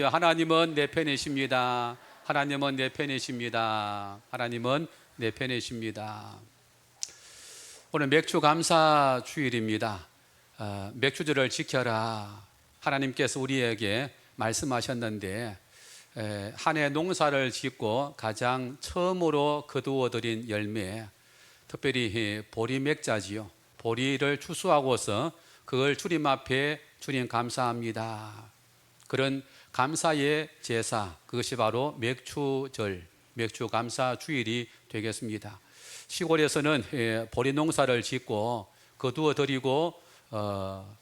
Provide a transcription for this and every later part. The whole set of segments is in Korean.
하나님은 내 편이십니다. 하나님은 내 편이십니다. 하나님은 내 편이십니다. 오늘 맥주 감사 주일입니다. 맥주절을 지켜라. 하나님께서 우리에게 말씀하셨는데 한 해 농사를 짓고 가장 처음으로 거두어들인 열매, 특별히 보리맥자지요. 보리를 추수하고서 그걸 주님 앞에 주님 감사합니다. 그런 감사의 제사, 그것이 바로 맥주절, 맥주 감사 주일이 되겠습니다. 시골에서는 보리 농사를 짓고 거두어 드리고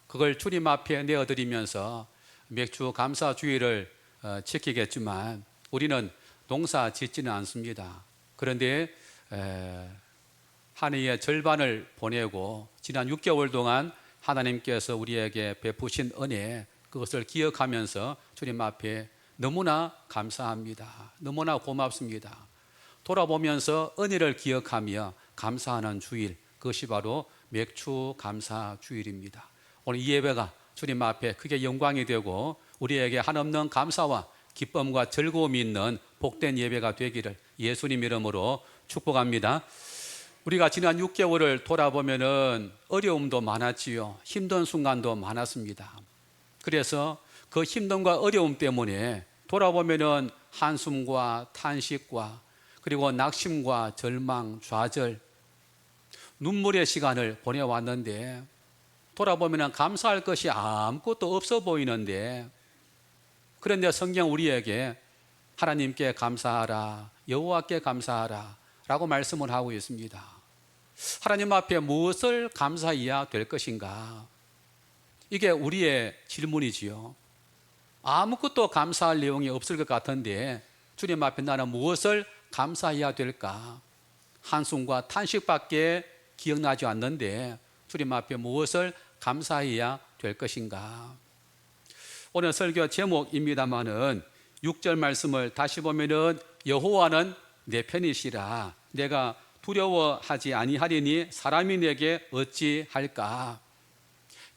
그걸 주님 앞에 내어 드리면서 맥주 감사 주일을 지키겠지만 우리는 농사 짓지는 않습니다. 그런데 한 해의 절반을 보내고 지난 6개월 동안 하나님께서 우리에게 베푸신 은혜, 그것을 기억하면서 주님 앞에 너무나 감사합니다. 너무나 고맙습니다. 돌아보면서 은혜를 기억하며 감사하는 주일, 그것이 바로 맥주 감사 주일입니다. 오늘 이 예배가 주님 앞에 크게 영광이 되고 우리에게 한없는 감사와 기쁨과 즐거움이 있는 복된 예배가 되기를 예수님 이름으로 축복합니다. 우리가 지난 6개월을 돌아보면은 어려움도 많았지요. 힘든 순간도 많았습니다. 그래서 그 힘듦과 어려움 때문에 돌아보면은 한숨과 탄식과 그리고 낙심과 절망, 좌절, 눈물의 시간을 보내왔는데 돌아보면은 감사할 것이 아무것도 없어 보이는데, 그런데 성경 우리에게 하나님께 감사하라, 여호와께 감사하라 라고 말씀을 하고 있습니다. 하나님 앞에 무엇을 감사해야 될 것인가? 이게 우리의 질문이지요. 아무것도 감사할 내용이 없을 것 같은데 주님 앞에 나는 무엇을 감사해야 될까? 한숨과 탄식밖에 기억나지 않는데 주님 앞에 무엇을 감사해야 될 것인가? 오늘 설교 제목입니다마는 6절 말씀을 다시 보면은 여호와는 내 편이시라, 내가 두려워하지 아니하리니 사람이 내게 어찌할까?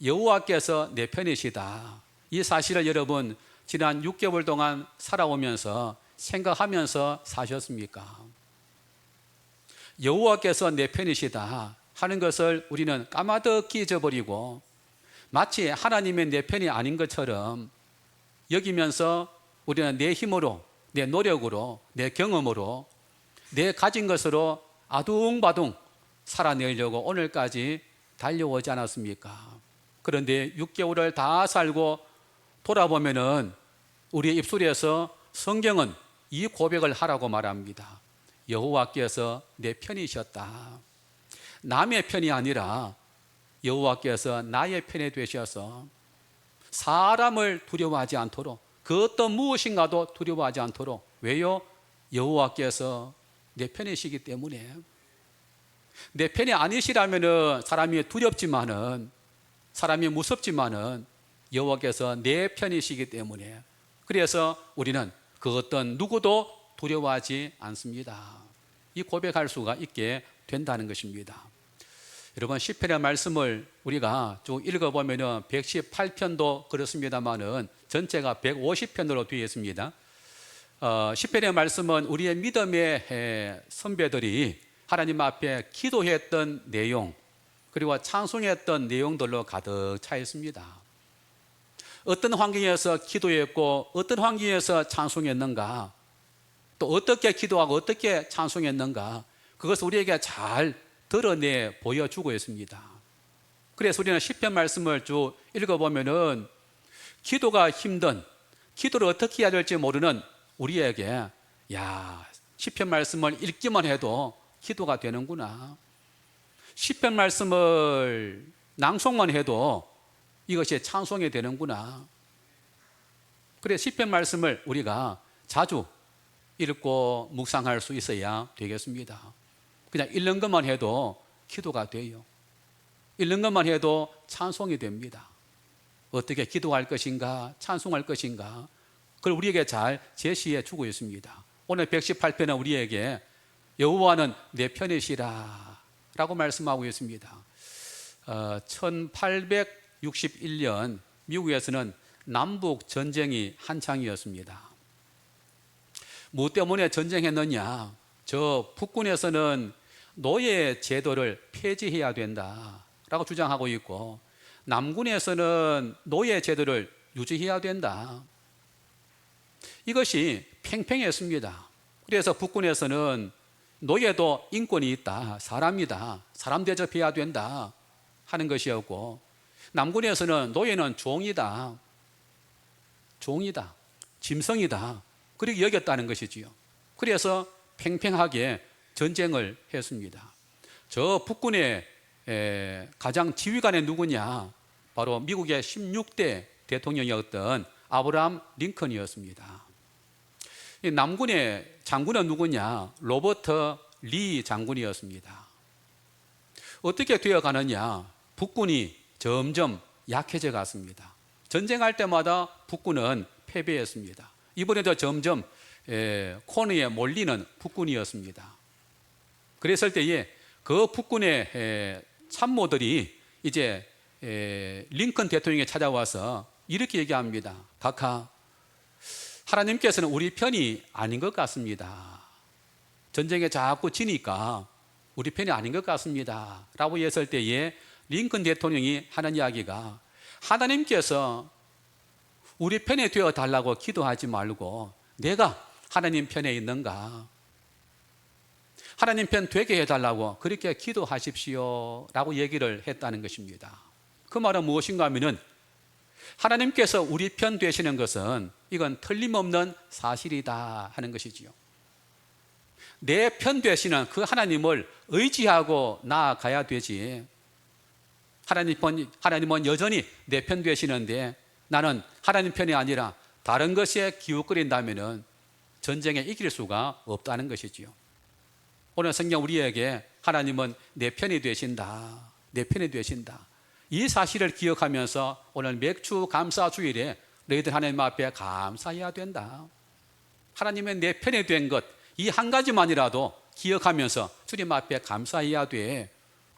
여호와께서 내 편이시다. 이 사실을 여러분 지난 6개월 동안 살아오면서 생각하면서 사셨습니까? 여호와께서 내 편이시다 하는 것을 우리는 까마득히 잊어버리고 마치 하나님의 내 편이 아닌 것처럼 여기면서 우리는 내 힘으로, 내 노력으로, 내 경험으로, 내 가진 것으로 아둥바둥 살아내려고 오늘까지 달려오지 않았습니까? 그런데 6개월을 다 살고 돌아보면은 우리의 입술에서 성경은 이 고백을 하라고 말합니다. 여호와께서 내 편이셨다. 남의 편이 아니라 여호와께서 나의 편이 되셔서 사람을 두려워하지 않도록, 그 어떤 무엇인가도 두려워하지 않도록. 왜요? 여호와께서 내 편이시기 때문에. 내 편이 아니시라면은 사람이 두렵지만은, 사람이 무섭지만은 여호와께서 내 편이시기 때문에, 그래서 우리는 그 어떤 누구도 두려워하지 않습니다. 이 고백할 수가 있게 된다는 것입니다. 여러분, 시편의 말씀을 우리가 쭉 읽어보면은 118편도 그렇습니다만은 전체가 150편으로 되어 있습니다. 시편의 말씀은 우리의 믿음의 선배들이 하나님 앞에 기도했던 내용, 그리고 찬송했던 내용들로 가득 차 있습니다. 어떤 환경에서 기도했고 어떤 환경에서 찬송했는가, 또 어떻게 기도하고 어떻게 찬송했는가, 그것을 우리에게 잘 드러내 보여주고 있습니다. 그래서 우리는 시편 말씀을 쭉 읽어보면은 기도가 힘든, 기도를 어떻게 해야 될지 모르는 우리에게, 야, 시편 말씀을 읽기만 해도 기도가 되는구나, 시편 말씀을 낭송만 해도 이것이 찬송이 되는구나. 그래서 시편 말씀을 우리가 자주 읽고 묵상할 수 있어야 되겠습니다. 그냥 읽는 것만 해도 기도가 돼요. 읽는 것만 해도 찬송이 됩니다. 어떻게 기도할 것인가, 찬송할 것인가, 그걸 우리에게 잘 제시해 주고 있습니다. 오늘 118편은 우리에게 여호와는 내 편이시라 라고 말씀하고 있습니다. 1861년 미국에서는 남북 전쟁이 한창이었습니다. 뭐 때문에 전쟁했느냐? 저 북군에서는 노예 제도를 폐지해야 된다라고 주장하고 있고, 남군에서는 노예 제도를 유지해야 된다. 이것이 팽팽했습니다. 그래서 북군에서는 노예도 인권이 있다, 사람이다, 사람 대접해야 된다 하는 것이었고, 남군에서는 노예는 종이다, 짐승이다, 그렇게 여겼다는 것이지요. 그래서 팽팽하게 전쟁을 했습니다. 저 북군의 가장 지휘관이 누구냐? 바로 미국의 16대 대통령이었던 아브라함 링컨이었습니다. 남군의 장군은 누구냐? 로버트 리 장군이었습니다. 어떻게 되어가느냐? 북군이 점점 약해져 갔습니다. 전쟁할 때마다 북군은 패배했습니다. 이번에도 점점 코너에 몰리는 북군이었습니다. 그랬을 때에 그 북군의 참모들이 이제 링컨 대통령에 찾아와서 이렇게 얘기합니다. 각하, 하나님께서는 우리 편이 아닌 것 같습니다. 전쟁에 자꾸 지니까 우리 편이 아닌 것 같습니다 라고 했을 때에 링컨 대통령이 하는 이야기가, 하나님께서 우리 편에 되어 달라고 기도하지 말고 내가 하나님 편에 있는가, 하나님 편 되게 해달라고 그렇게 기도하십시오 라고 얘기를 했다는 것입니다. 그 말은 무엇인가 하면은, 하나님께서 우리 편 되시는 것은 이건 틀림없는 사실이다 하는 것이지요. 내 편 되시는 그 하나님을 의지하고 나아가야 되지, 하나님은 여전히 내 편 되시는데 나는 하나님 편이 아니라 다른 것에 기웃거린다면 전쟁에 이길 수가 없다는 것이지요. 오늘 성경 우리에게 하나님은 내 편이 되신다, 내 편이 되신다, 이 사실을 기억하면서 오늘 맥주 감사 주일에 너희들 하나님 앞에 감사해야 된다. 하나님의 내 편이 된 것, 이 한 가지만이라도 기억하면서 주님 앞에 감사해야 돼.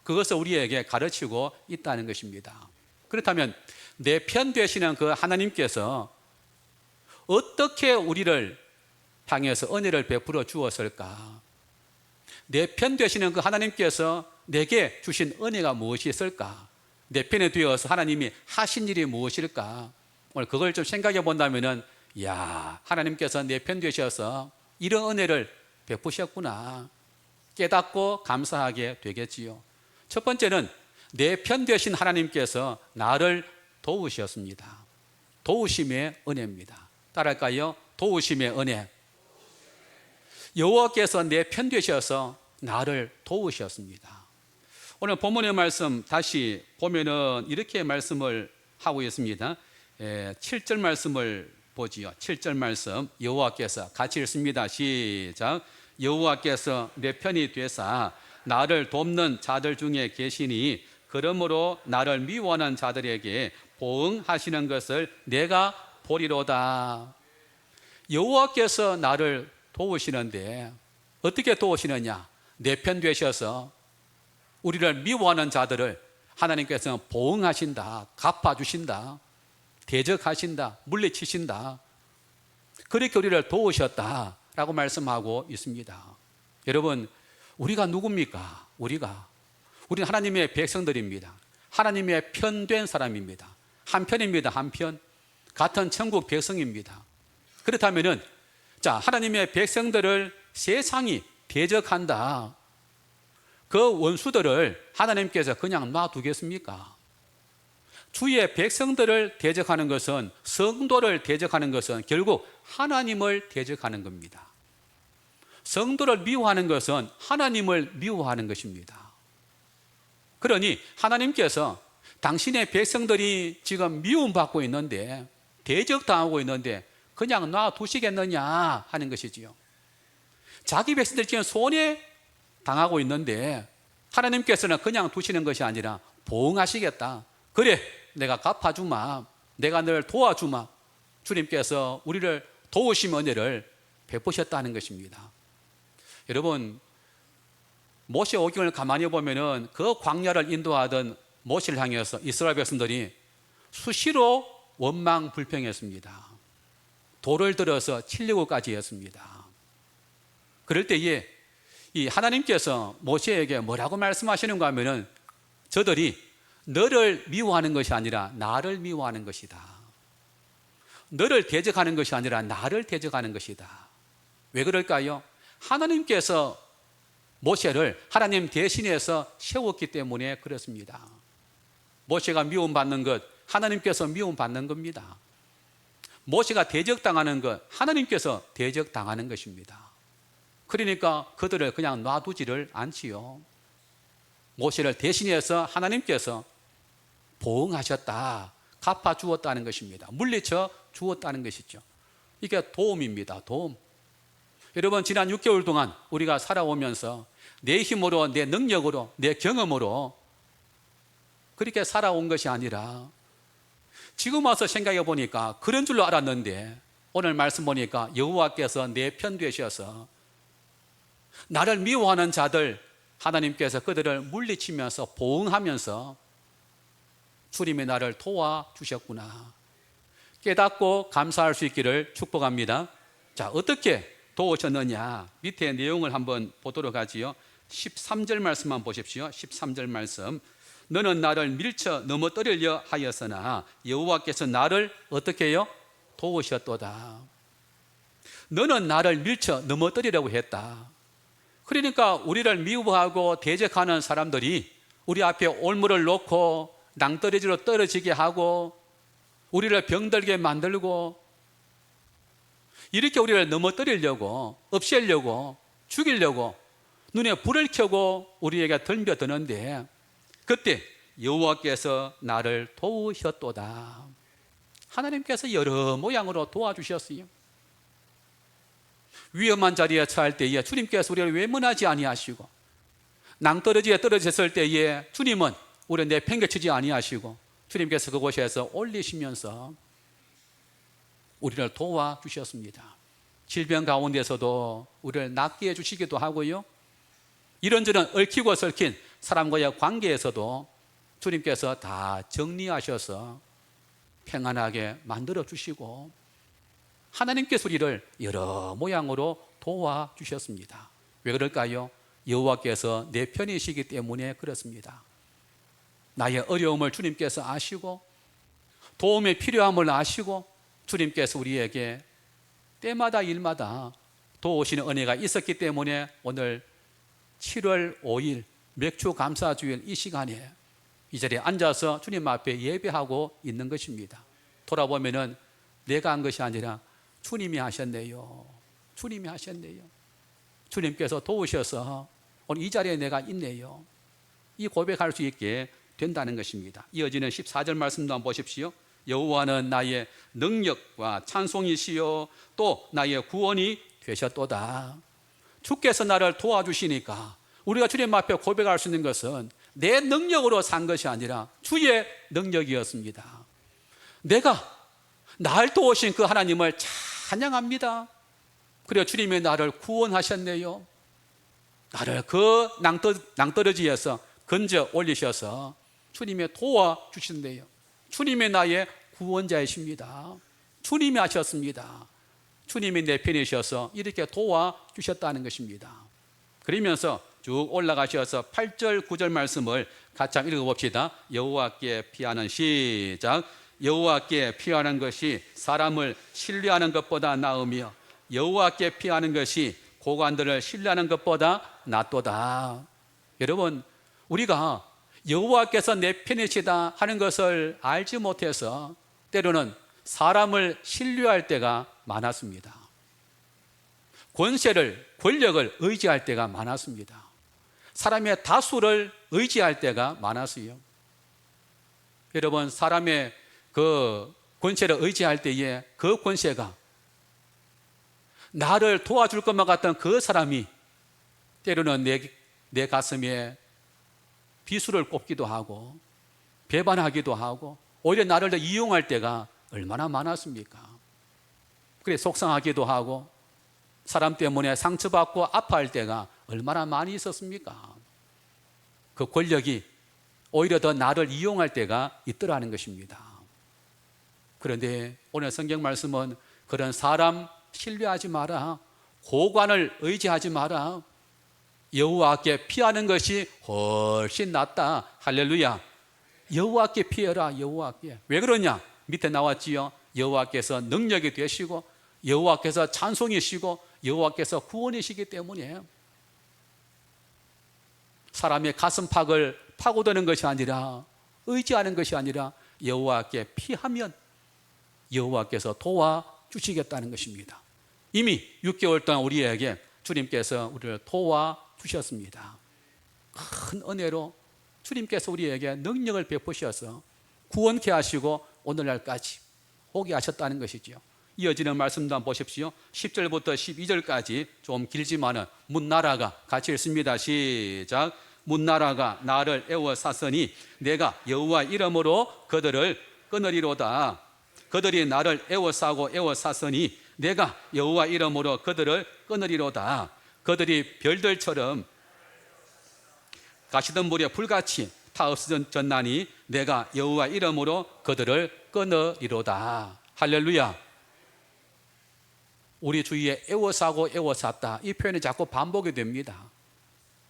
그것을 우리에게 가르치고 있다는 것입니다. 그렇다면 내 편 되시는 그 하나님께서 어떻게 우리를 향해서 은혜를 베풀어 주었을까? 내 편 되시는 그 하나님께서 내게 주신 은혜가 무엇이 있을까? 내 편에 되어서 하나님이 하신 일이 무엇일까? 오늘 그걸 좀 생각해 본다면은, 야, 하나님께서 내 편 되셔서 이런 은혜를 베푸셨구나 깨닫고 감사하게 되겠지요. 첫 번째는 내 편 되신 하나님께서 나를 도우셨습니다. 도우심의 은혜입니다. 따라할까요? 도우심의 은혜. 여호와께서 내 편 되셔서 나를 도우셨습니다. 오늘 본문의 말씀 다시 보면은 이렇게 말씀을 하고 있습니다. 7절 말씀을 보지요. 7절 말씀 여호와께서 같이 읽습니다. 시작. 여호와께서 내 편이 되사 나를 돕는 자들 중에 계시니 그러므로 나를 미워하는 자들에게 보응하시는 것을 내가 보리로다. 여호와께서 나를 도우시는데 어떻게 도우시느냐? 내 편 되셔서 우리를 미워하는 자들을 하나님께서 보응하신다, 갚아주신다, 대적하신다, 물리치신다, 그렇게 우리를 도우셨다라고 말씀하고 있습니다. 여러분, 우리가 누굽니까? 우리는 하나님의 백성들입니다. 하나님의 편된 사람입니다. 한편입니다. 한편. 같은 천국 백성입니다. 그렇다면은, 자, 하나님의 백성들을 세상이 대적한다. 그 원수들을 하나님께서 그냥 놔두겠습니까? 주의 백성들을 대적하는 것은, 성도를 대적하는 것은 결국 하나님을 대적하는 겁니다. 성도를 미워하는 것은 하나님을 미워하는 것입니다. 그러니 하나님께서 당신의 백성들이 지금 미움받고 있는데, 대적당하고 있는데 그냥 놔두시겠느냐 하는 것이지요. 자기 백성들 지금 손해 당하고 있는데 하나님께서는 그냥 두시는 것이 아니라 보응하시겠다. 그래, 내가 갚아주마, 내가 너를 도와주마. 주님께서 우리를 도우심 은혜를 베푸셨다는 것입니다. 여러분, 모세 오경을 가만히 보면은 그 광야를 인도하던 모세를 향해서 이스라엘 백성들이 수시로 원망 불평했습니다. 돌을 들어서 치려고까지 했습니다. 그럴 때에 이 하나님께서 모세에게 뭐라고 말씀하시는가 하면은 저들이 너를 미워하는 것이 아니라 나를 미워하는 것이다. 너를 대적하는 것이 아니라 나를 대적하는 것이다. 왜 그럴까요? 하나님께서 모세를 하나님 대신해서 세웠기 때문에 그렇습니다. 모세가 미움받는 것, 하나님께서 미움받는 겁니다. 모세가 대적당하는 것, 하나님께서 대적당하는 것입니다. 그러니까 그들을 그냥 놔두지를 않지요. 모세를 대신해서 하나님께서 보응하셨다, 갚아주었다는 것입니다. 물리쳐 주었다는 것이죠. 이게 도움입니다. 도움. 여러분, 지난 6개월 동안 우리가 살아오면서 내 힘으로, 내 능력으로, 내 경험으로 그렇게 살아온 것이 아니라 지금 와서 생각해 보니까 그런 줄로 알았는데 오늘 말씀 보니까 여호와께서 내 편 되셔서 나를 미워하는 자들, 하나님께서 그들을 물리치면서 보응하면서 주님이 나를 도와주셨구나 깨닫고 감사할 수 있기를 축복합니다. 자, 어떻게 도우셨느냐, 밑에 내용을 한번 보도록 하지요. 13절 말씀만 보십시오. 13절 말씀. 너는 나를 밀쳐 넘어뜨리려 하였으나 여호와께서 나를 어떻게 해요? 도우셨도다. 너는 나를 밀쳐 넘어뜨리려고 했다. 그러니까 우리를 미워하고 대적하는 사람들이 우리 앞에 올무를 놓고 낭떠러지로 떨어지게 하고 우리를 병들게 만들고 이렇게 우리를 넘어뜨리려고, 없애려고, 죽이려고 눈에 불을 켜고 우리에게 덤벼드는데 그때 여호와께서 나를 도우셨도다. 하나님께서 여러 모양으로 도와주셨어요. 위험한 자리에 처할 때에 주님께서 우리를 외면하지 아니하시고, 낭떠러지에 떨어졌을 때에 주님은 우리를 내팽개치지 아니하시고 주님께서 그곳에서 올리시면서 우리를 도와주셨습니다. 질병 가운데서도 우리를 낫게 해주시기도 하고요, 이런저런 얽히고 설킨 사람과의 관계에서도 주님께서 다 정리하셔서 평안하게 만들어 주시고 하나님께서 우리를 여러 모양으로 도와주셨습니다. 왜 그럴까요? 여호와께서 내 편이시기 때문에 그렇습니다. 나의 어려움을 주님께서 아시고 도움의 필요함을 아시고 주님께서 우리에게 때마다 일마다 도우시는 은혜가 있었기 때문에 오늘 7월 5일 맥주 감사주일 이 시간에 이 자리에 앉아서 주님 앞에 예배하고 있는 것입니다. 돌아보면은 내가 한 것이 아니라 주님이 하셨네요. 주님이 하셨네요. 주님께서 도우셔서 오늘 이 자리에 내가 있네요. 이 고백할 수 있게 된다는 것입니다. 이어지는 14절 말씀도 한번 보십시오. 여호와는 나의 능력과 찬송이시요 또 나의 구원이 되셨도다. 주께서 나를 도와주시니까 우리가 주님 앞에 고백할 수 있는 것은 내 능력으로 산 것이 아니라 주의 능력이었습니다. 내가 날 도우신 그 하나님을 찬양합니다. 그래서 주님이 나를 구원하셨네요. 나를 그 낭떠러지에서 건져 올리셔서 주님이 도와주신대요. 주님이 나의 구원자이십니다. 주님이 하셨습니다. 주님이 내 편이셔서 이렇게 도와주셨다는 것입니다. 그러면서 쭉 올라가셔서 8절 9절 말씀을 같이 한번 읽어봅시다. 여호와께 피하는 시작. 여호와께 피하는 것이 사람을 신뢰하는 것보다 나으며 여호와께 피하는 것이 고관들을 신뢰하는 것보다 낫도다. 여러분, 우리가 여호와께서 내 편이시다 하는 것을 알지 못해서 때로는 사람을 신뢰할 때가 많았습니다. 권력을 의지할 때가 많았습니다. 사람의 다수를 의지할 때가 많았어요. 여러분, 사람의 그 권세를 의지할 때에 그 권세가 나를 도와줄 것만 같던 그 사람이 때로는 내 가슴에 비수를 꼽기도 하고 배반하기도 하고 오히려 나를 더 이용할 때가 얼마나 많았습니까? 그래 속상하기도 하고 사람 때문에 상처받고 아파할 때가 얼마나 많이 있었습니까? 그 권력이 오히려 더 나를 이용할 때가 있더라는 것입니다. 그런데 오늘 성경 말씀은 그런 사람 신뢰하지 마라. 고관을 의지하지 마라. 여호와께 피하는 것이 훨씬 낫다. 할렐루야. 여호와께 피해라. 여호와께. 왜 그러냐? 밑에 나왔지요. 여호와께서 능력이 되시고 여호와께서 찬송이시고 여호와께서 구원이시기 때문에 사람의 가슴팍을 파고드는 것이 아니라 의지하는 것이 아니라 여호와께 피하면 여호와께서 도와주시겠다는 것입니다. 이미 6개월 동안 우리에게 주님께서 우리를 도와주셨습니다. 큰 은혜로 주님께서 우리에게 능력을 베푸셔서 구원케 하시고 오늘날까지 오게 하셨다는 것이죠. 이어지는 말씀도 한번 보십시오. 10절부터 12절까지 좀 길지만은 문나라가 같이 읽습니다. 시작. 문나라가 나를 애워쌌으니 내가 여호와 이름으로 그들을 끊으리로다. 그들이 나를 애워쌌으니 내가 여호와 이름으로 그들을 끊으리로다. 그들이 별들처럼 가시던 물에 불같이 타 없어졌나니 내가 여호와 이름으로 그들을 끊으리로다. 할렐루야. 우리 주위에 애워싸고 애워쌌다, 이 표현이 자꾸 반복이 됩니다.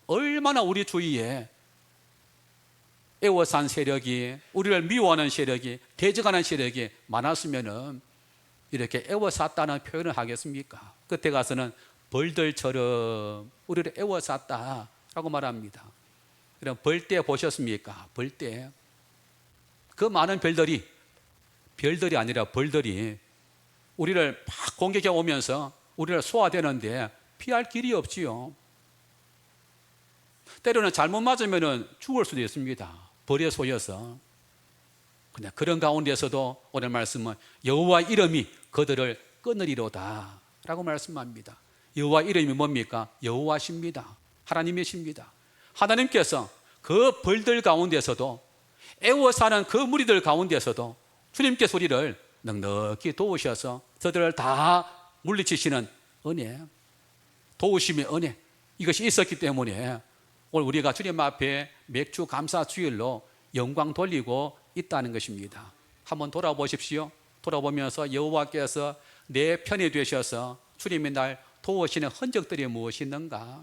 얼마나 우리 주위에 애워싼 세력이, 우리를 미워하는 세력이, 대적하는 세력이 많았으면은 이렇게 애워쌌다는 표현을 하겠습니까? 그때 가서는 벌들처럼 우리를 애워쌌다라고 말합니다. 그럼 벌떼 보셨습니까? 벌떼. 그 많은 별들이 아니라 벌들이 우리를 막 공격해 오면서 우리를 쏘아대는데 피할 길이 없지요. 때로는 잘못 맞으면 죽을 수도 있습니다. 벌에 쏘여서. 그냥 그런 가운데서도 오늘 말씀은 여호와 이름이 그들을 끊으리로다 라고 말씀합니다. 여호와 이름이 뭡니까? 여호와십니다. 하나님이십니다. 하나님께서 그 벌들 가운데서도 애워사는 그 무리들 가운데서도 주님께서 우리를 넉넉히 도우셔서 저들을 다 물리치시는 은혜, 도우심의 은혜, 이것이 있었기 때문에 오늘 우리가 주님 앞에 맥주 감사 주일로 영광 돌리고 있다는 것입니다. 한번 돌아보십시오. 돌아보면서 여호와께서 내 편이 되셔서 주님이 날 도우시는 흔적들이 무엇이 있는가?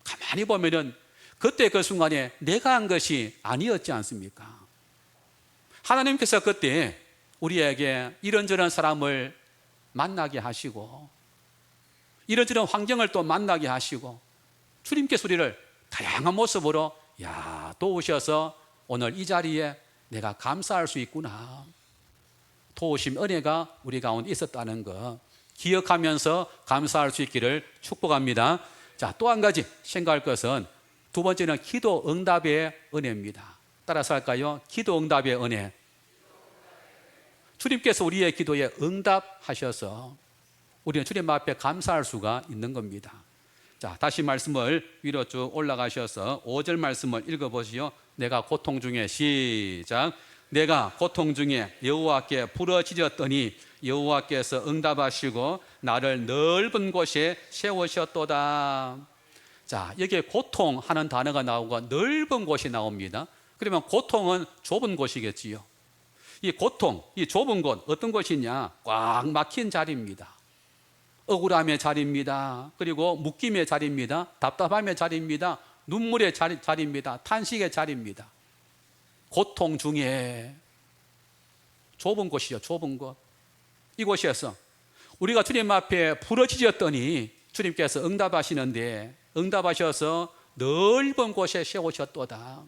가만히 보면은 그때 그 순간에 내가 한 것이 아니었지 않습니까? 하나님께서 그때 우리에게 이런저런 사람을 만나게 하시고 이런저런 환경을 또 만나게 하시고 주님께서 우리를 다양한 모습으로 도우셔서 오늘 이 자리에 내가 감사할 수 있구나, 도우심 은혜가 우리 가운데 있었다는 것 기억하면서 감사할 수 있기를 축복합니다. 자, 또 한 가지 생각할 것은 두 번째는 기도 응답의 은혜입니다. 따라서 할까요? 기도 응답의 은혜. 주님께서 우리의 기도에 응답하셔서 우리는 주님 앞에 감사할 수가 있는 겁니다. 자, 다시 말씀을 위로 쭉 올라가셔서 5절 말씀을 읽어보시오. 내가 고통 중에, 시작. 내가 고통 중에 여호와께 부르짖었더니 여호와께서 응답하시고 나를 넓은 곳에 세우셨도다. 자, 여기에 고통하는 단어가 나오고 넓은 곳이 나옵니다. 그러면 고통은 좁은 곳이겠지요. 이 고통, 이 좁은 곳, 어떤 곳이냐? 꽉 막힌 자리입니다. 억울함의 자리입니다. 그리고 묶임의 자리입니다. 답답함의 자리입니다. 눈물의 자리입니다. 탄식의 자리입니다. 고통 중에 좁은 곳이죠. 좁은 곳. 이곳에서 우리가 주님 앞에 부르짖었더니 주님께서 응답하시는데 응답하셔서 넓은 곳에 세우셨도다.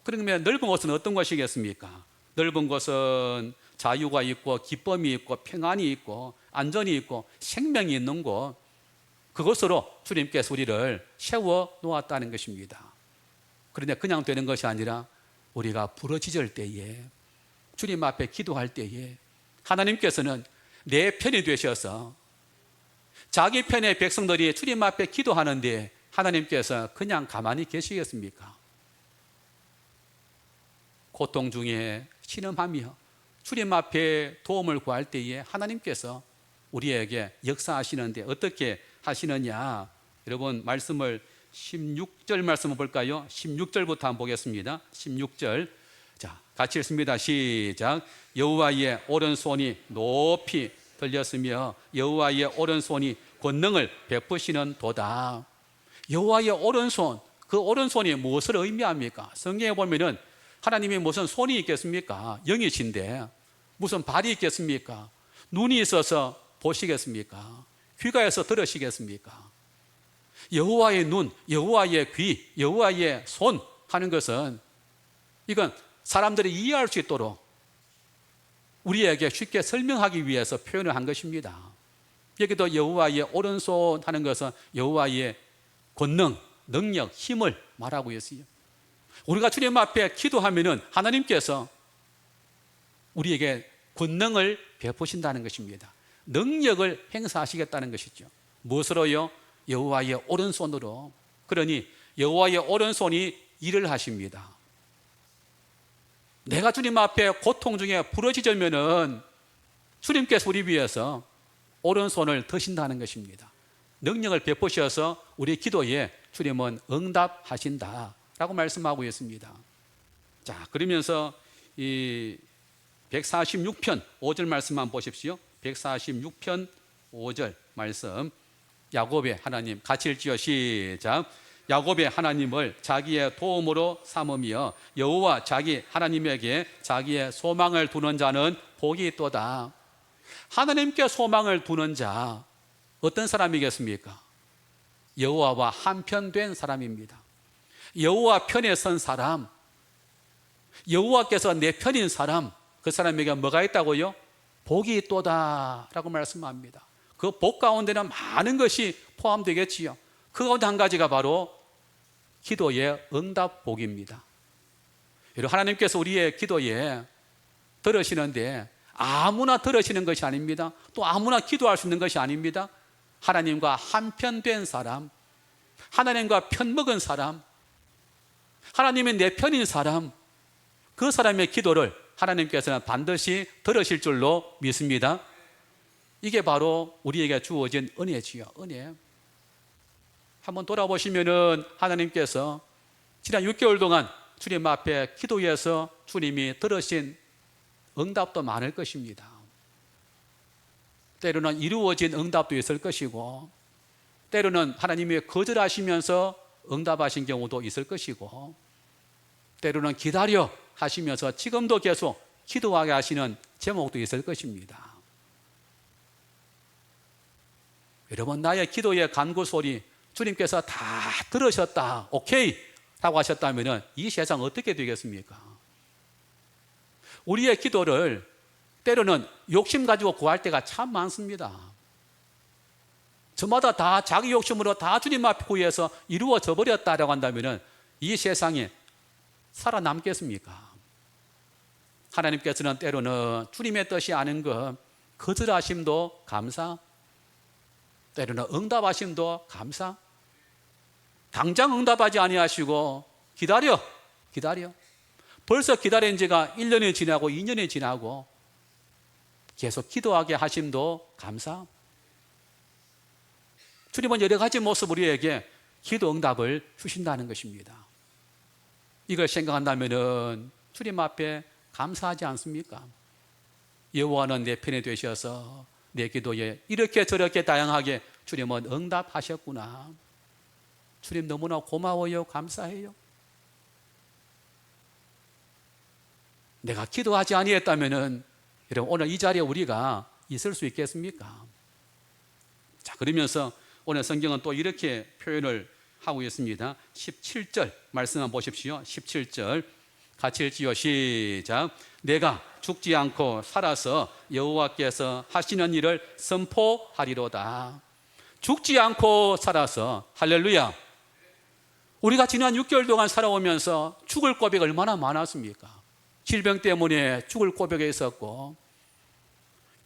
그러면 넓은 곳은 어떤 곳이겠습니까? 넓은 곳은 자유가 있고 기쁨이 있고 평안이 있고 안전이 있고 생명이 있는 곳, 그것으로 주님께서 우리를 세워 놓았다는 것입니다. 그런데 그냥 되는 것이 아니라 우리가 부르짖을 때에, 주님 앞에 기도할 때에 하나님께서는 내 편이 되셔서 자기 편의 백성들이 주님 앞에 기도하는데 하나님께서 그냥 가만히 계시겠습니까? 고통 중에 신음하며 주님 앞에 도움을 구할 때에 하나님께서 우리에게 역사하시는데 어떻게 하시느냐? 여러분 말씀을 16절 말씀을 볼까요? 16절부터 한번 보겠습니다. 16절. 자, 같이 읽습니다. 시작. 여호와의 오른손이 높이 들렸으며 여호와의 오른손이 권능을 베푸시는 도다. 여호와의 오른손, 그 오른손이 무엇을 의미합니까? 성경에 보면은 하나님이 무슨 손이 있겠습니까? 영이신데 무슨 발이 있겠습니까? 눈이 있어서 보시겠습니까? 귀가 있어서 들으시겠습니까? 여호와의 눈, 여호와의 귀, 여호와의 손 하는 것은 이건 사람들이 이해할 수 있도록 우리에게 쉽게 설명하기 위해서 표현을 한 것입니다. 여기도 여호와의 오른손 하는 것은 여호와의 권능, 능력, 힘을 말하고 있어요. 우리가 주님 앞에 기도하면은 하나님께서 우리에게 권능을 베푸신다는 것입니다. 능력을 행사하시겠다는 것이죠. 무엇으로요? 여호와의 오른손으로. 그러니 여호와의 오른손이 일을 하십니다. 내가 주님 앞에 고통 중에 부러지려면은 주님께서 우리 위해서 오른손을 드신다는 것입니다. 능력을 베푸셔서 우리 기도에 주님은 응답하신다라고 말씀하고 있습니다. 자, 그러면서 이 146편 5절 말씀 한번 보십시오. 146편 5절 말씀. 야곱의 하나님, 같이 읽지요. 시작. 야곱의 하나님을 자기의 도움으로 삼으며 여호와 자기 하나님에게 자기의 소망을 두는 자는 복이 있도다. 하나님께 소망을 두는 자, 어떤 사람이겠습니까? 여호와와 한편된 사람입니다. 여호와 편에 선 사람, 여호와께서 내 편인 사람, 그 사람에게 뭐가 있다고요? 복이 있도다 라고 말씀합니다. 그 복 가운데는 많은 것이 포함되겠지요. 그 가운데 한 가지가 바로 기도의 응답 복입니다. 여러분, 하나님께서 우리의 기도에 들으시는데 아무나 들으시는 것이 아닙니다. 또 아무나 기도할 수 있는 것이 아닙니다. 하나님과 한편된 사람, 하나님과 편먹은 사람, 하나님의 내 편인 사람, 그 사람의 기도를 하나님께서는 반드시 들으실 줄로 믿습니다. 이게 바로 우리에게 주어진 은혜지요. 은혜. 한번 돌아보시면은 하나님께서 지난 6개월 동안 주님 앞에 기도해서 주님이 들으신 응답도 많을 것입니다. 때로는 이루어진 응답도 있을 것이고, 때로는 하나님이 거절하시면서 응답하신 경우도 있을 것이고, 때로는 기다려 하시면서 지금도 계속 기도하게 하시는 제목도 있을 것입니다. 여러분, 나의 기도의 간구 소리 주님께서 다 들으셨다, 오케이 라고 하셨다면 이 세상 어떻게 되겠습니까? 우리의 기도를 때로는 욕심 가지고 구할 때가 참 많습니다. 저마다 다 자기 욕심으로 다 주님 앞에 구해서 이루어져 버렸다라고 한다면 이 세상에 살아남겠습니까? 하나님께서는 때로는 주님의 뜻이 아닌 것, 거절하심도 감사, 때로는 응답하심도 감사, 당장 응답하지 아니하시고 기다려 벌써 기다린 지가 1년이 지나고 2년이 지나고 계속 기도하게 하심도 감사. 주님은 여러 가지 모습 우리에게 기도 응답을 주신다는 것입니다. 이걸 생각한다면 주님 앞에 감사하지 않습니까? 여호와는 내 편에 되셔서 내 기도에 이렇게 저렇게 다양하게 주님은 응답하셨구나. 주님 너무나 고마워요. 감사해요. 내가 기도하지 아니했다면 여러분, 오늘 이 자리에 우리가 있을 수 있겠습니까? 자, 그러면서 오늘 성경은 또 이렇게 표현을 하고 있습니다. 17절 말씀 한번 보십시오. 17절 같이 읽지요. 시작. 내가 죽지 않고 살아서 여호와께서 하시는 일을 선포하리로다. 죽지 않고 살아서, 할렐루야. 우리가 지난 6개월 동안 살아오면서 죽을 고비가 얼마나 많았습니까? 질병 때문에 죽을 고비가 있었고,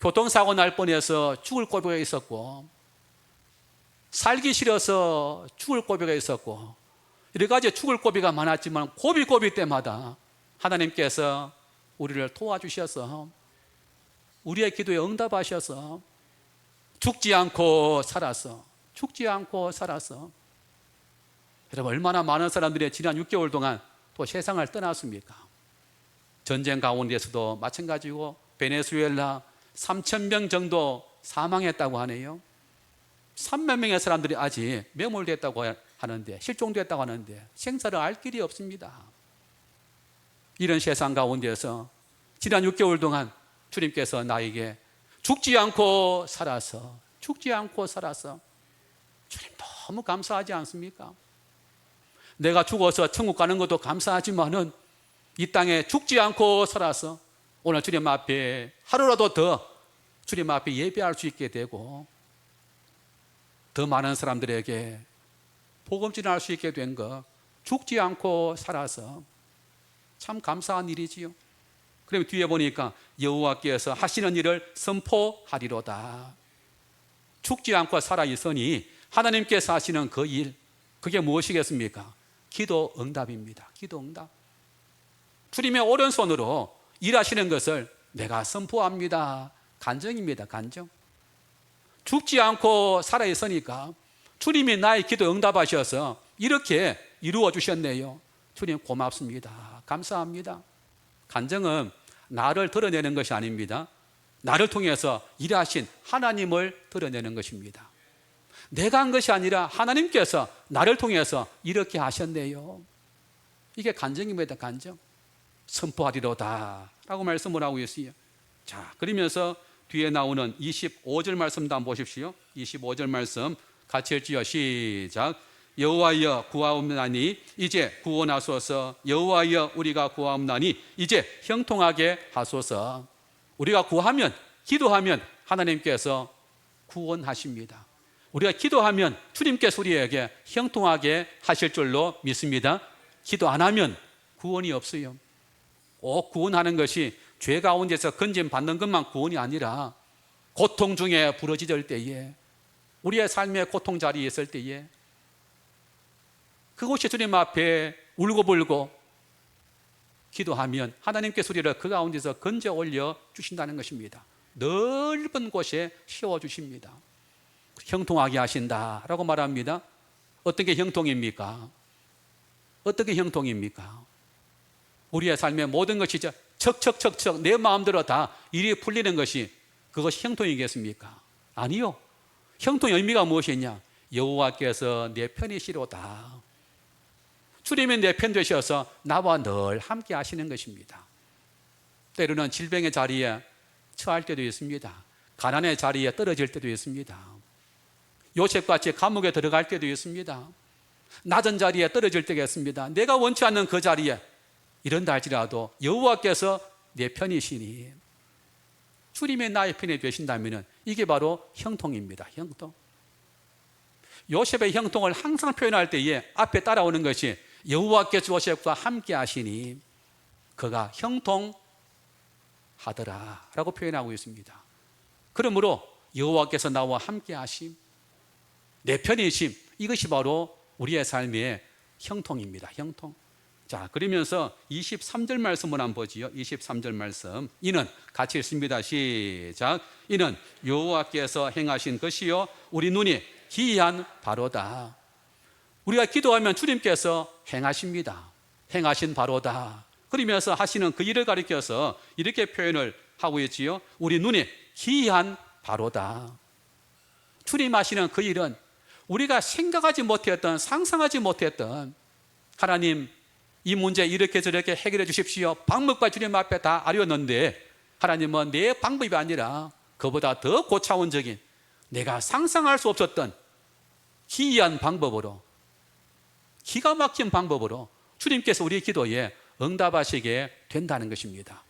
교통사고 날 뻔해서 죽을 고비가 있었고, 살기 싫어서 죽을 고비가 있었고, 여러 가지 죽을 고비가 많았지만 고비 때마다 하나님께서 우리를 도와주셔서 우리의 기도에 응답하셔서 죽지 않고 살아서 여러분, 얼마나 많은 사람들이 지난 6개월 동안 또 세상을 떠났습니까? 전쟁 가운데서도 마찬가지고 베네수엘라 3,000명 정도 사망했다고 하네요. 3만 명의 사람들이 아직 매몰됐다고 하는데, 실종됐다고 하는데 생사를 알 길이 없습니다. 이런 세상 가운데서 지난 6개월 동안 주님께서 나에게 죽지 않고 살아서 주님 너무 감사하지 않습니까? 내가 죽어서 천국 가는 것도 감사하지만은 이 땅에 죽지 않고 살아서 오늘 주님 앞에 하루라도 더 주님 앞에 예배할 수 있게 되고 더 많은 사람들에게 복음 전할 수 있게 된 것, 죽지 않고 살아서 참 감사한 일이지요. 그럼 뒤에 보니까 여호와께서 하시는 일을 선포하리로다. 죽지 않고 살아있으니 하나님께서 하시는 그 일, 그게 무엇이겠습니까? 기도 응답입니다. 기도 응답. 주님의 오른손으로 일하시는 것을 내가 선포합니다. 간증입니다. 간증. 죽지 않고 살아있으니까 주님이 나의 기도 응답하셔서 이렇게 이루어 주셨네요. 주님 고맙습니다. 감사합니다. 간증은 나를 드러내는 것이 아닙니다. 나를 통해서 일하신 하나님을 드러내는 것입니다. 내가 한 것이 아니라 하나님께서 나를 통해서 이렇게 하셨네요. 이게 간증입니다. 간증. 선포하리로다 라고 말씀을 하고 있어요. 자, 그러면서 뒤에 나오는 25절 말씀도 한번 보십시오. 25절 말씀 같이 읽지요. 시작. 여호와여 구하옵나니 이제 구원하소서. 여호와여 우리가 구하옵나니 이제 형통하게 하소서. 우리가 구하면, 기도하면 하나님께서 구원하십니다. 우리가 기도하면 주님께서 우리에게 형통하게 하실 줄로 믿습니다. 기도 안 하면 구원이 없어요. 꼭 구원하는 것이 죄 가운데서 건짐 받는 것만 구원이 아니라 고통 중에 부러지질 때에, 우리의 삶의 고통 자리에 있을 때에 그곳이 주님 앞에 울고불고 기도하면 하나님께서 우리를 그 가운데서 건져 올려 주신다는 것입니다. 넓은 곳에 세워주십니다. 형통하게 하신다라고 말합니다. 어떤 게 형통입니까? 어떻게 형통입니까? 우리의 삶의 모든 것이 척척척척 내 마음대로 다 일이 풀리는 것이 그것이 형통이겠습니까? 아니요. 형통의 의미가 무엇이냐? 여호와께서 내 편이시로다. 주님이 내 편 되셔서 나와 늘 함께 하시는 것입니다. 때로는 질병의 자리에 처할 때도 있습니다. 가난의 자리에 떨어질 때도 있습니다. 요셉같이 감옥에 들어갈 때도 있습니다. 낮은 자리에 떨어질 때가 있습니다. 내가 원치 않는 그 자리에 이런다 할지라도 여호와께서 내 편이시니 주님이 나의 편이 되신다면 이게 바로 형통입니다. 형통. 요셉의 형통을 항상 표현할 때에 앞에 따라오는 것이 여호와께서 요셉과 함께 하시니 그가 형통하더라 라고 표현하고 있습니다. 그러므로 여호와께서 나와 함께 하심, 내 편이심, 이것이 바로 우리의 삶의 형통입니다. 형통. 자, 그러면서 23절 말씀을 한번 보지요. 23절 말씀. 이는 같이 읽습니다. 시작. 이는 여호와께서 행하신 것이요 우리 눈이 기이한 바로다. 우리가 기도하면 주님께서 행하십니다. 행하신 바로다. 그러면서 하시는 그 일을 가리켜서 이렇게 표현을 하고 있지요. 우리 눈이 기이한 바로다. 주님 하시는 그 일은 우리가 생각하지 못했던, 상상하지 못했던, 하나님 이 문제 이렇게 저렇게 해결해 주십시오, 방법과 주님 앞에 다 아뢰었는데 하나님은 내 방법이 아니라 그보다 더 고차원적인, 내가 상상할 수 없었던 기이한 방법으로, 기가 막힌 방법으로 주님께서 우리 기도에 응답하시게 된다는 것입니다.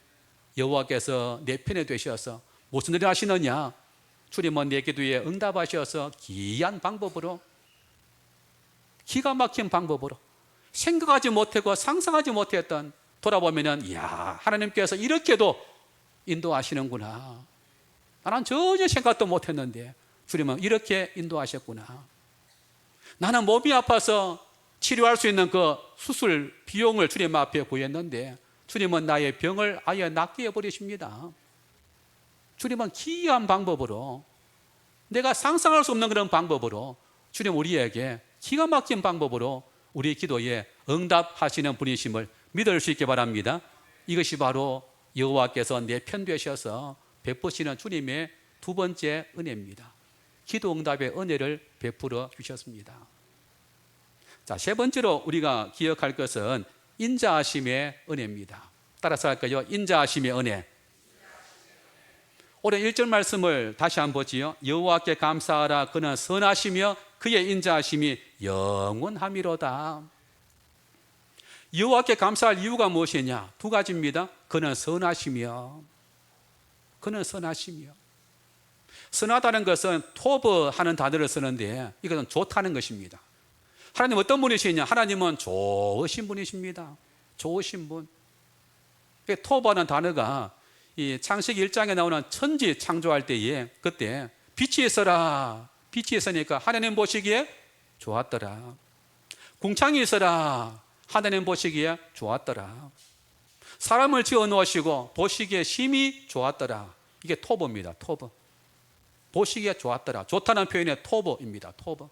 여호와께서 내 편에 되셔서 무슨 일을 하시느냐? 주님은 내 기도에 응답하셔서 기이한 방법으로, 기가 막힌 방법으로, 생각하지 못하고 상상하지 못했던, 돌아보면 이야, 하나님께서 이렇게도 인도하시는구나. 나는 전혀 생각도 못했는데 주님은 이렇게 인도하셨구나. 나는 몸이 아파서 치료할 수 있는 그 수술 비용을 주님 앞에 구했는데 주님은 나의 병을 아예 낫게 해버리십니다. 주님은 기이한 방법으로, 내가 상상할 수 없는 그런 방법으로 주님 우리에게 기가 막힌 방법으로 우리 기도에 응답하시는 분이심을 믿을 수 있게 바랍니다. 이것이 바로 여호와께서 내 편 되셔서 베푸시는 주님의 두 번째 은혜입니다. 기도 응답의 은혜를 베풀어 주셨습니다. 자, 세 번째로 우리가 기억할 것은 인자하심의 은혜입니다. 따라서 할까요? 인자하심의 은혜. 오늘 1절 말씀을 다시 한번 보지요. 여호와께 감사하라. 그는 선하시며 그의 인자하심이 영원함이로다. 여호와께 감사할 이유가 무엇이냐? 두 가지입니다. 그는 선하시며, 그는 선하시며. 선하다는 것은 토브하는 단어를 쓰는데 이것은 좋다는 것입니다. 하나님 어떤 분이시냐? 하나님은 좋으신 분이십니다. 좋으신 분. 토브하는 단어가 이 창세기 1장에 나오는 천지 창조할 때에 그때 빛이 있어라. 빛이 있으니까 하나님 보시기에 좋았더라. 궁창이 있어라. 하나님 보시기에 좋았더라. 사람을 지어 놓으시고 보시기에 심히 좋았더라. 이게 토브입니다. 토브. 보시기에 좋았더라. 좋다는 표현의 토브입니다. 토브.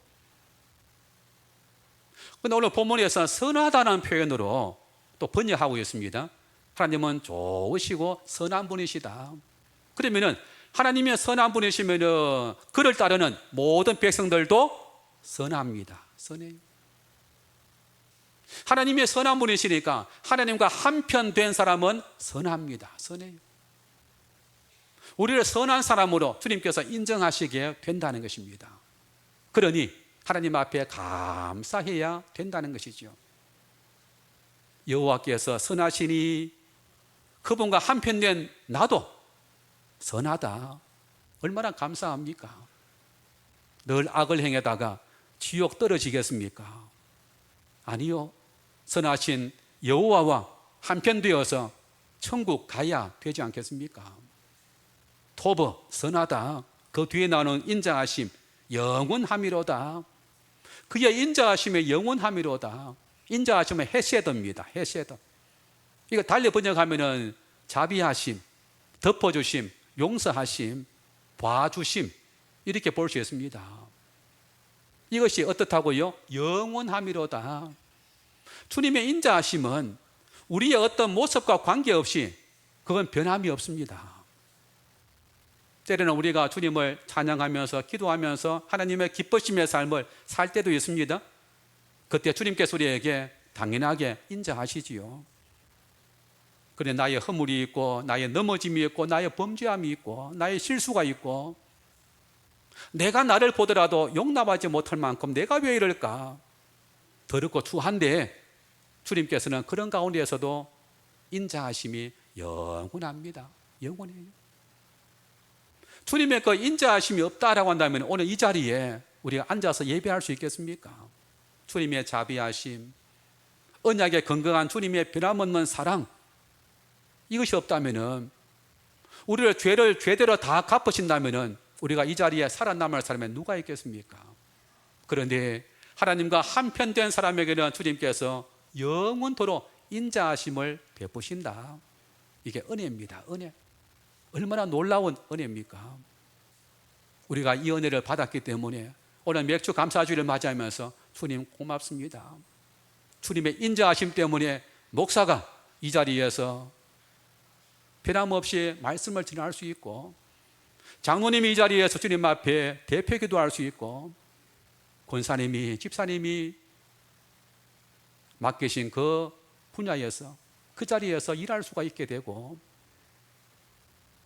그런데 오늘 본문에서 선하다는 표현으로 또 번역하고 있습니다. 하나님은 좋으시고 선한 분이시다. 그러면은 하나님의 선한 분이시면은 그를 따르는 모든 백성들도 선합니다. 선해요. 하나님의 선한 분이시니까 하나님과 한편 된 사람은 선합니다. 선해요. 우리를 선한 사람으로 주님께서 인정하시게 된다는 것입니다. 그러니 하나님 앞에 감사해야 된다는 것이죠. 여호와께서 선하시니 그분과 한편 된 나도 선하다. 얼마나 감사합니까? 늘 악을 행에다가 지옥 떨어지겠습니까? 아니요. 선하신 여호와와 한편 되어서 천국 가야 되지 않겠습니까? 토브, 선하다. 그 뒤에 나오는 인자하심, 영원함이로다. 그의 인자하심의 영원함이로다. 인자하심은 헤세드입니다. 헤세드. 이거 달리 번역하면은 자비하심, 덮어주심, 용서하심, 봐주심 이렇게 볼 수 있습니다. 이것이 어떻다고요? 영원함이로다. 주님의 인자하심은 우리의 어떤 모습과 관계없이 그건 변함이 없습니다. 때로는 우리가 주님을 찬양하면서 기도하면서 하나님의 기쁘심의 삶을 살 때도 있습니다. 그때 주님께서 우리에게 당연하게 인자하시지요. 그래 나의 허물이 있고 나의 넘어짐이 있고 나의 범죄함이 있고 나의 실수가 있고 내가 나를 보더라도 용납하지 못할 만큼 내가 왜 이럴까? 더럽고 추한데 주님께서는 그런 가운데에서도 인자하심이 영원합니다. 영원해요. 주님의 그 인자하심이 없다라고 한다면 오늘 이 자리에 우리가 앉아서 예배할 수 있겠습니까? 주님의 자비하심, 언약의 건강한 주님의 변함없는 사랑, 이것이 없다면은 우리를 죄를 죄대로 다 갚으신다면은 우리가 이 자리에 살아남을 사람이 누가 있겠습니까? 그런데 하나님과 한편된 사람에게는 주님께서 영원토록 인자하심을 베푸신다. 이게 은혜입니다. 은혜. 얼마나 놀라운 은혜입니까? 우리가 이 은혜를 받았기 때문에 오늘 맥주 감사주일을 맞이하면서 주님 고맙습니다. 주님의 인자하심 때문에 목사가 이 자리에서 변함없이 말씀을 전할 수 있고 장로님이 이 자리에서 주님 앞에 대표 기도할 수 있고 권사님이 집사님이 맡기신 그 분야에서 그 자리에서 일할 수가 있게 되고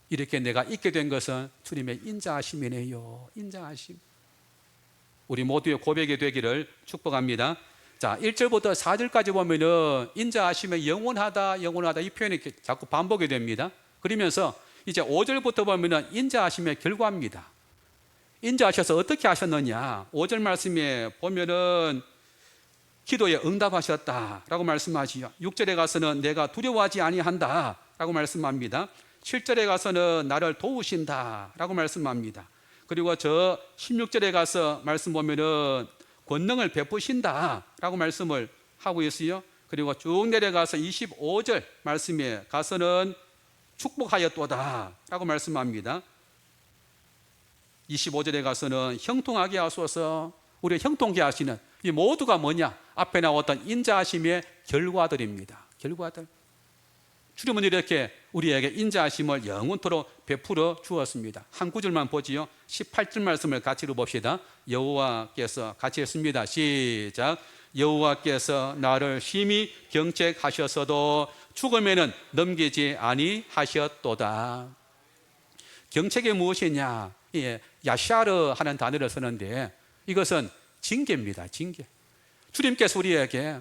이렇게 내가 있게 된 것은 주님의 인자하심이네요. 인자하심. 우리 모두의 고백이 되기를 축복합니다. 자, 1절부터 4절까지 보면은 인자하심의 영원하다, 영원하다 이 표현이 자꾸 반복이 됩니다. 그러면서 이제 5절부터 보면은 인자하심의 결과입니다. 인자하셔서 어떻게 하셨느냐? 5절 말씀에 보면은 기도에 응답하셨다라고 말씀하시죠. 6절에 가서는 내가 두려워하지 아니한다라고 말씀합니다. 7절에 가서는 나를 도우신다라고 말씀합니다. 그리고 저 16절에 가서 말씀 보면은 권능을 베푸신다라고 말씀을 하고 있어요. 그리고 쭉 내려가서 25절 말씀에 가서는 축복하였도다라고 말씀합니다. 25절에 가서는 형통하게 하소서. 우리 형통케 하시는 이 모두가 뭐냐? 앞에 나왔던 인자하심의 결과들입니다. 결과들. 주님은 이렇게 우리에게 인자하심을 영원토록 베풀어 주었습니다. 한 구절만 보지요. 18절 말씀을 같이 읽어봅시다. 여호와께서 같이 했습니다. 시작. 여호와께서 나를 심히 경책하셨어도 죽음에는 넘기지 아니하셨도다. 경책이 무엇이냐? 야샤르 하는 단어를 쓰는데 이것은 징계입니다. 징계. 주님께서 우리에게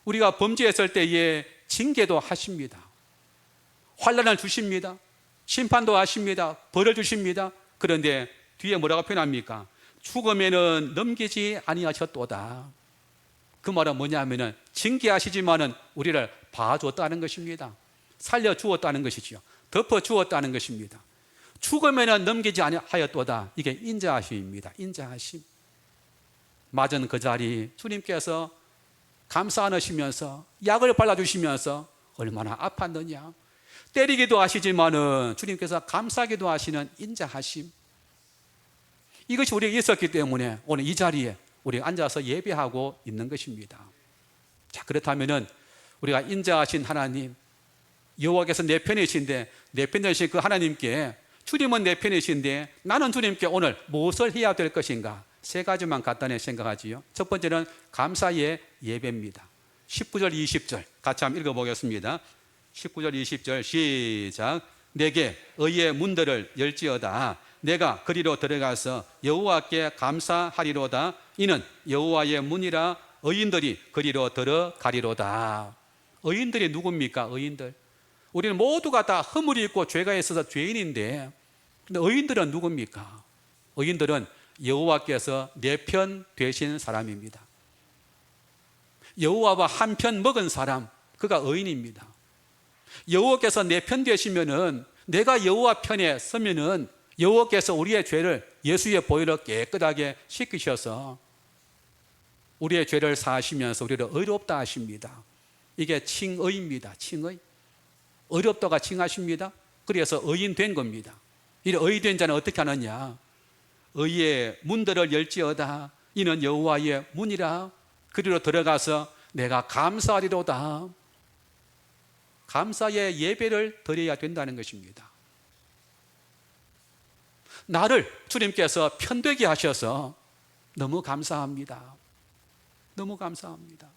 우리가 범죄했을 때에 징계도 하십니다. 환난을 주십니다. 심판도 하십니다. 벌을 주십니다. 그런데 뒤에 뭐라고 표현합니까? 죽음에는 넘기지 아니하셨도다. 그 말은 뭐냐면은 징계하시지만은 우리를 봐줬다는 것입니다. 살려주었다는 것이지요. 덮어주었다는 것입니다. 죽음에는 넘기지 아니하였도다. 이게 인자하심입니다. 인자하심. 맞은 그 자리 주님께서 감사 안으시면서 약을 발라주시면서 얼마나 아팠느냐. 때리기도 하시지만은 주님께서 감사하기도 하시는 인자하심. 이것이 우리에게 있었기 때문에 오늘 이 자리에 우리가 앉아서 예배하고 있는 것입니다. 자, 그렇다면은 우리가 인자하신 하나님, 여호와께서 내 편이신데 내 편이신 그 하나님께 주님은 내 편이신데 나는 주님께 오늘 무엇을 해야 될 것인가? 세 가지만 간단히 생각하지요. 첫 번째는 감사의 예배입니다. 19절 20절 같이 한번 읽어보겠습니다. 19절 20절 시작. 내게 의의 문들을 열지어다. 내가 그리로 들어가서 여호와께 감사하리로다. 이는 여호와의 문이라. 의인들이 그리로 들어가리로다. 의인들이 누굽니까? 의인들. 우리는 모두가 다 허물이 있고 죄가 있어서 죄인인데, 근데 의인들은 누굽니까? 의인들은 여호와께서 내 편 되신 사람입니다. 여호와와 한 편 먹은 사람, 그가 의인입니다. 여호와께서 내 편 되시면은, 내가 여호와 편에 서면은 여호와께서 우리의 죄를 예수의 보혈로 깨끗하게 씻기셔서 우리의 죄를 사하시면서 우리를 의롭다 하십니다. 이게 칭의입니다. 칭의. 어렵다가 칭하십니다. 그래서 의인 된 겁니다. 이 의인 된 자는 어떻게 하느냐? 의의 문들을 열지어다. 이는 여호와의 문이라. 그리로 들어가서 내가 감사하리로다. 감사의 예배를 드려야 된다는 것입니다. 나를 주님께서 편되게 하셔서 너무 감사합니다. 너무 감사합니다.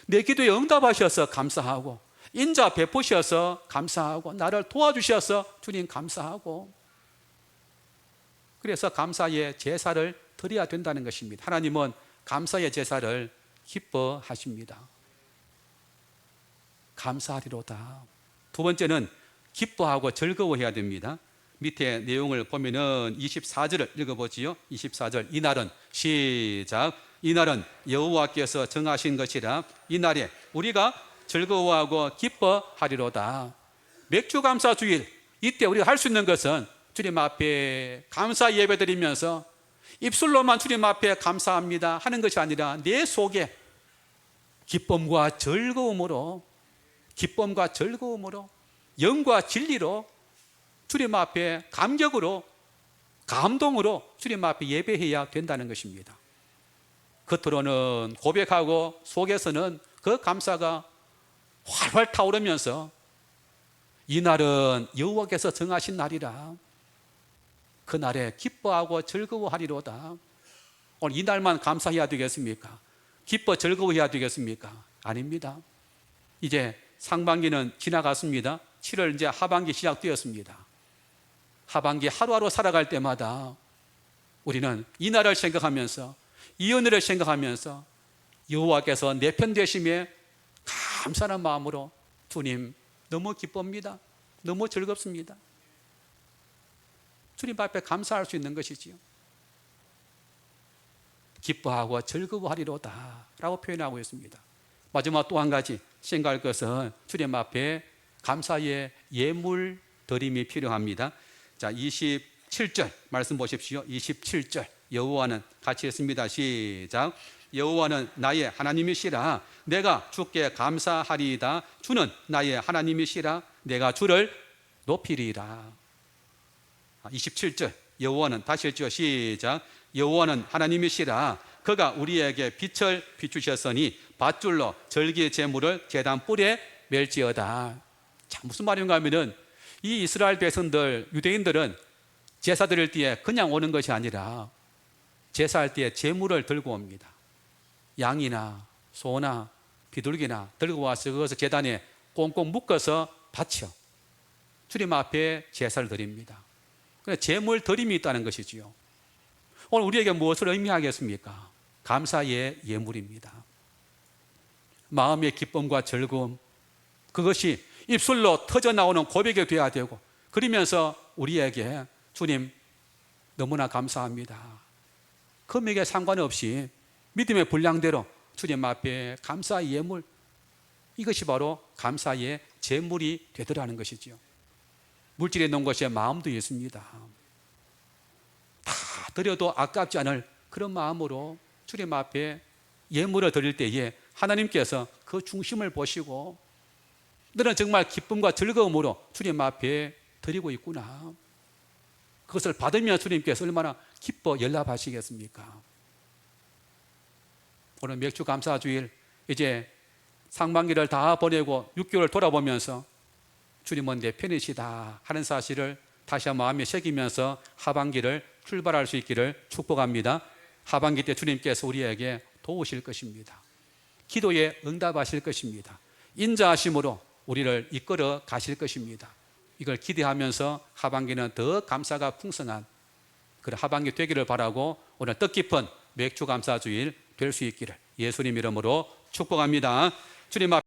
내 기도에 응답하셔서 감사하고, 인자 베푸셔서 감사하고, 나를 도와주셔서 주님 감사하고, 그래서 감사의 제사를 드려야 된다는 것입니다. 하나님은 감사의 제사를 기뻐하십니다. 감사하리로다. 두 번째는 기뻐하고 즐거워해야 됩니다. 밑에 내용을 보면은 24절을 읽어보지요. 24절. 이날은 시작. 이날은 여호와께서 정하신 것이라. 이날에 우리가 즐거워하고 기뻐하리로다. 맥주감사주일, 이때 우리가 할 수 있는 것은 주님 앞에 감사 예배드리면서 입술로만 주님 앞에 감사합니다 하는 것이 아니라 내 속에 기쁨과 즐거움으로, 기쁨과 즐거움으로, 영과 진리로 주님 앞에 감격으로, 감동으로 주님 앞에 예배해야 된다는 것입니다. 겉으로는 고백하고 속에서는 그 감사가 활활 타오르면서 이날은 여호와께서 정하신 날이라. 그날에 기뻐하고 즐거워하리로다. 오늘 이날만 감사해야 되겠습니까? 기뻐 즐거워해야 되겠습니까? 아닙니다. 이제 상반기는 지나갔습니다. 7월 이제 하반기 시작되었습니다. 하반기 하루하루 살아갈 때마다 우리는 이날을 생각하면서, 이 은혜를 생각하면서 여호와께서 내 편 되심에 감사하는 마음으로 주님 너무 기쁩니다. 너무 즐겁습니다. 주님 앞에 감사할 수 있는 것이지요. 기뻐하고 즐거워하리로다 라고 표현하고 있습니다. 마지막 또 한 가지 생각할 것은 주님 앞에 감사의 예물 드림이 필요합니다. 자, 27절 말씀 보십시오. 27절. 여호와는 같이 했습니다. 시작. 여호와는 나의 하나님이시라. 내가 주께 감사하리이다. 주는 나의 하나님이시라. 내가 주를 높이리라. 27절. 여호와는 다시 읽죠. 시작. 여호와는 하나님이시라. 그가 우리에게 빛을 비추셨으니 밧줄로 절기 제물을 제단 뿔에 멜지어다. 자, 무슨 말인가 하면은 이 이스라엘 백성들, 유대인들은 제사 드릴 때에 그냥 오는 것이 아니라 제사할 때에 제물을 들고 옵니다. 양이나 소나 비둘기나 들고 와서 그것을 제단에 꽁꽁 묶어서 바쳐 주님 앞에 제사를 드립니다. 그래서 제물 드림이 있다는 것이지요. 오늘 우리에게 무엇을 의미하겠습니까? 감사의 예물입니다. 마음의 기쁨과 즐거움, 그것이 입술로 터져나오는 고백이 되어야 되고, 그러면서 우리에게 주님 너무나 감사합니다. 금액에 상관없이 믿음의 분량대로 주님 앞에 감사의 예물, 이것이 바로 감사의 제물이 되더라는 것이지요. 물질에 놓은 것에 마음도 있습니다. 다 드려도 아깝지 않을 그런 마음으로 주님 앞에 예물을 드릴 때에 하나님께서 그 중심을 보시고 너는 정말 기쁨과 즐거움으로 주님 앞에 드리고 있구나. 그것을 받으면 주님께서 얼마나 기뻐 연락하시겠습니까? 오늘 맥주 감사주일 이제 상반기를 다 보내고 6개월 돌아보면서 주님은 내 편이시다 하는 사실을 다시 한번 마음에 새기면서 하반기를 출발할 수 있기를 축복합니다. 하반기 때 주님께서 우리에게 도우실 것입니다. 기도에 응답하실 것입니다. 인자하심으로 우리를 이끌어 가실 것입니다. 이걸 기대하면서 하반기는 더 감사가 풍성한 그런 하반기 되기를 바라고 오늘 뜻깊은 맥주 감사주일 될 수 있기를 예수님 이름으로 축복합니다. 주님 앞